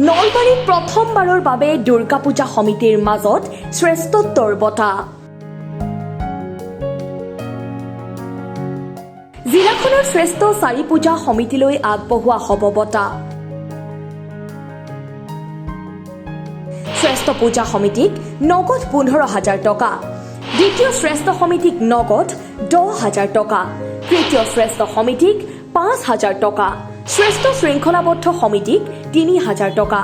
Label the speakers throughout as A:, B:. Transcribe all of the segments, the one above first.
A: নলবাৰীত প্ৰথমবাৰৰ বাবে দুৰ্গা পূজা সমিতিৰ মাজত শ্ৰেষ্ঠত্বৰ বঁটা। জিলাখনৰ শ্ৰেষ্ঠ 4 পূজা সমিতিলৈ আগবঢ়োৱা হ'ব বঁটা। শ্ৰেষ্ঠ পূজা সমিতিক নগদ 15,000 টকা, দ্বিতীয় শ্ৰেষ্ঠ সমিতিক নগদ 10,000 টকা, তৃতীয় শ্ৰেষ্ঠ সমিতিক 5,000 টকা, শ্ৰেষ্ঠ শৃংখলাবদ্ধ সমিতিক 3,000 টকা।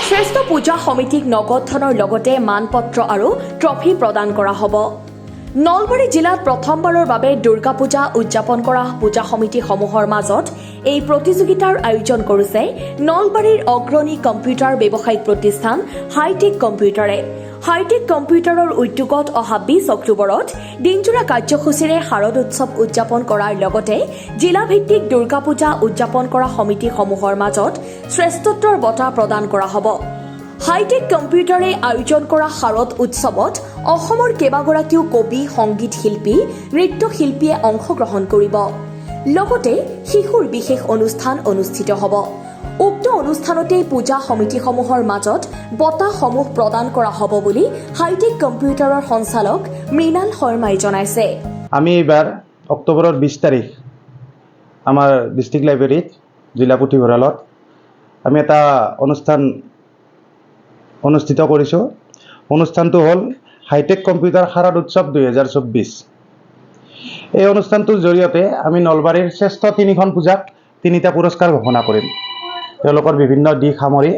A: শ্ৰেষ্ঠ পূজা সমিতিক নগদ ধনৰ লগতে মানপত্ৰ আৰু ট্ৰফি প্ৰদান কৰা হ'ব। নলবাৰী জিলাত প্ৰথমবাৰৰ বাবে দুৰ্গা পূজা উদযাপন কৰা পূজা সমিতিসমূহৰ মাজত এই প্ৰতিযোগিতাৰ আয়োজন কৰিছে নলবাৰীৰ অগ্ৰণী কম্পিউটাৰ ব্যৱসায়িক প্ৰতিষ্ঠান হাইটেক কম্পিউটাৰে। হাইটেক কম্পিউটাৰৰ উদ্যোগত অহা 20 অক্টোবৰত দিনজোৰা কাৰ্যসূচীৰে শাৰদ উৎসৱ উদযাপন কৰাৰ লগতে জিলাভিত্তিক দুৰ্গা পূজা উদযাপন কৰা সমিতিসমূহৰ মাজত শ্ৰেষ্ঠত্বৰ বঁটা প্ৰদান কৰা হ'ব। হাইটেক কম্পিউটাৰে আয়োজন কৰা শাৰদ উৎসৱত অসমৰ কেইবাগৰাকীও কবি, সংগীত শিল্পী, নৃত্যশিল্পীয়ে অংশগ্ৰহণ কৰিব। লগতে শিশুৰ বিশেষ অনুষ্ঠান অনুষ্ঠিত হ'ব। উক্ত অনুষ্ঠানতেই পূজা সমিতিসমূহৰ মাজত বঁটাসমূহ প্ৰদান কৰা হ'ব বুলি হাইটেক কম্পিউটাৰৰ সঞ্চালক মৃণাল শৰ্মাই জনাইছে।
B: আমি এইবাৰ অক্টোবৰৰ 20 তাৰিখ আমাৰ ডিষ্ট্ৰিক্ট লাইব্ৰেৰীত জিলা পুথিভঁৰালত আমি এটা অনুষ্ঠান অনুষ্ঠিত কৰিছোঁ। অনুষ্ঠানটো হ'ল হাইটেক কম্পিউটাৰ শাৰদ উৎসৱ 2024। এই অনুষ্ঠানটোৰ জৰিয়তে আমি নলবাৰীৰ শ্ৰেষ্ঠ 3খন পূজাক 3টা পুৰস্কাৰ ঘোষণা কৰিম। তেওঁলোকৰ বিভিন্ন দিশ সামৰি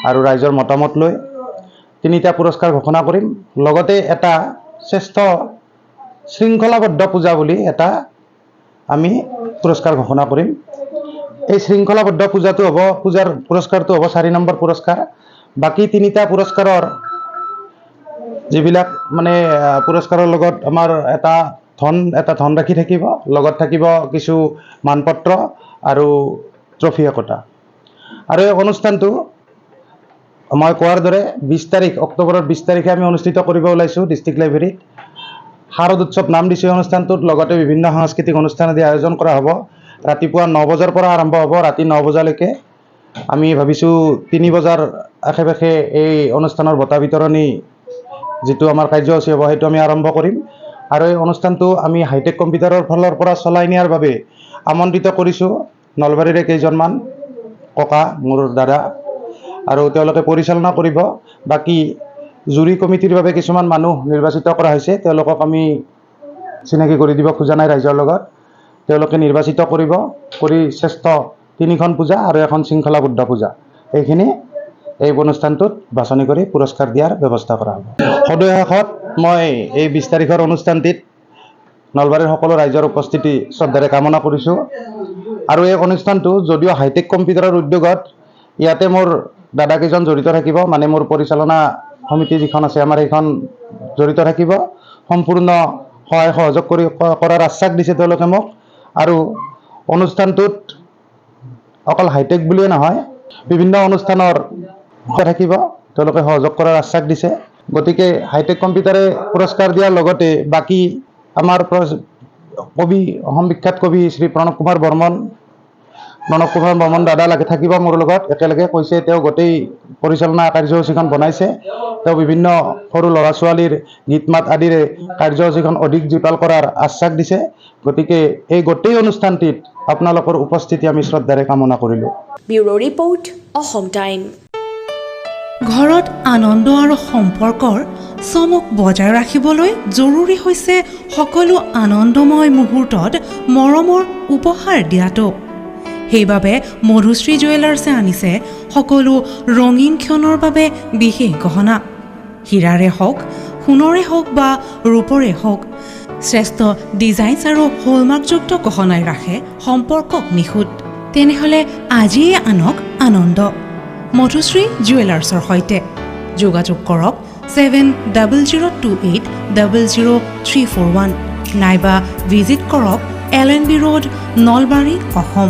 B: আৰু ৰাইজৰ মতামত লৈ 3টা পুৰস্কাৰ ঘোষণা কৰিম। লগতে এটা শ্ৰেষ্ঠ শৃংখলাবদ্ধ পূজা বুলি এটা আমি পুৰস্কাৰ ঘোষণা কৰিম। এই শৃংখলাবদ্ধ পূজাটো হ'ব, পূজাৰ পুৰস্কাৰটো হ'ব 4 নম্বৰ পুৰস্কাৰ। বাকী 3টা পুৰস্কাৰৰ যিবিলাক পুৰস্কাৰৰ লগত আমাৰ এটা ধন ৰাখি থাকিব, লগত থাকিব কিছু মানপত্ৰ আৰু ট্ৰফি একোটা। আৰু এই অনুষ্ঠানটো মই কোৱাৰ দৰে 20 তাৰিখ অক্টোবৰৰ 20 তাৰিখে আমি অনুষ্ঠিত কৰিব ওলাইছোঁ ডিষ্ট্ৰিক্ট লাইব্ৰেৰীত। শাৰদ উৎসৱ নাম দিছোঁ অনুষ্ঠানটোত। লগতে বিভিন্ন সাংস্কৃতিক অনুষ্ঠান আদি আয়োজন কৰা হ'ব। ৰাতিপুৱা 9 বজাৰ পৰা আৰম্ভ হ'ব, ৰাতি 9 বজালৈকে। আমি ভাবিছোঁ 3 বজাৰ আশে-পাশে এই অনুষ্ঠানৰ বঁটা বিতৰণী যিটো আমাৰ কাৰ্যসূচী হ'ব সেইটো আমি আৰম্ভ কৰিম। আৰু এই অনুষ্ঠানটো আমি হাইটেক কম্পিউটাৰৰ ফালৰ পৰা চলাই নিয়াৰ বাবে আমন্ত্ৰিত কৰিছোঁ নলবাৰীৰে কেইজনমান ককা, মোৰ দাদা, আৰু তেওঁলোকে পৰিচালনা কৰিব। বাকী জুৰি কমিটিৰ বাবে কিছুমান মানুহ নিৰ্বাচিত কৰা হৈছে, তেওঁলোকক আমি চিনাকি কৰি দিব খোজা নাই ৰাইজৰ লগত। তেওঁলোকে নিৰ্বাচিত কৰিব কৰি শ্ৰেষ্ঠ 3খন পূজা আৰু এখন শৃংখলাবদ্ধ পূজা এইখিনি এই অনুষ্ঠানটোত বাছনি কৰি পুৰস্কাৰ দিয়াৰ ব্যৱস্থা কৰা হ'ব। সদৌ শেষত মই এই 20 তাৰিখৰ অনুষ্ঠানটিত নলবাৰীৰ সকলো ৰাইজৰ উপস্থিতি শ্ৰদ্ধাৰে কামনা কৰিছোঁ। আৰু এই অনুষ্ঠানটো যদিও হাইটেক কম্পিউটাৰৰ উদ্যোগত, ইয়াতে মোৰ দাদাকেইজন জড়িত থাকিব, মোৰ পৰিচালনা সমিতি যিখন আছে আমাৰ সেইখন জড়িত থাকিব। সম্পূৰ্ণ সহায় সহযোগ কৰাৰ আশ্বাস দিছে তেওঁলোকে মোক। আৰু অনুষ্ঠানটোত অকল হাইটেক বুলিয়ে নহয়, বিভিন্ন অনুষ্ঠানৰ থাকিব, তেওঁলোকে সহযোগ কৰাৰ আশ্বাস দিছে। গতিকে হাইটেক কম্পিউটাৰে পুৰস্কাৰ দিয়াৰ লগতে বাকী আমাৰ কবি, অসম বিখ্যাত কবি শ্ৰী প্ৰণৱ কুমাৰ বৰ্মন দাদা থাকিব মোৰ লগত একেলগে। কৈছে তেওঁ গোটেই পৰিচালনা কাৰ্যসূচীখন বনাইছে। তেওঁ বিভিন্ন সৰু ল'ৰা ছোৱালীৰ গীত মাত আদিৰে কাৰ্যসূচীখন অধিক জীপাল কৰাৰ আশ্বাস দিছে। গতিকে এই গোটেই অনুষ্ঠানটিত আপোনালোকৰ উপস্থিতি আমি শ্ৰদ্ধাৰে কামনা কৰিলোঁ।
A: Bureau report, Assam time.
C: ঘৰত আনন্দ আৰু সম্পৰ্কৰ চমক বজাই ৰাখিবলৈ জৰুৰী হৈছে সকলো আনন্দময় মুহূৰ্তত মৰমৰ উপহাৰ দিয়াটো। সেইবাবে মধুশ্ৰী জুৱেলাৰ্ছে আনিছে সকলো ৰঙীন ক্ষণৰ বাবে বিশেষ গহনা। হীৰাৰে হওক, সোণৰে হওক বা ৰূপৰে হওক, শ্ৰেষ্ঠ ডিজাইনছ আৰু হলমাৰ্কযুক্ত গহনাই ৰাখে সম্পৰ্কক নিখুঁত। তেনেহ'লে আজিয়ে আনক আনন্দ মধুশ্ৰী জুৱেলাৰ্ছৰ সৈতে। যোগাযোগ কৰক 7002800341 নাইবা ভিজিট কৰক LNB ৰোড, নলবাৰী, অসম।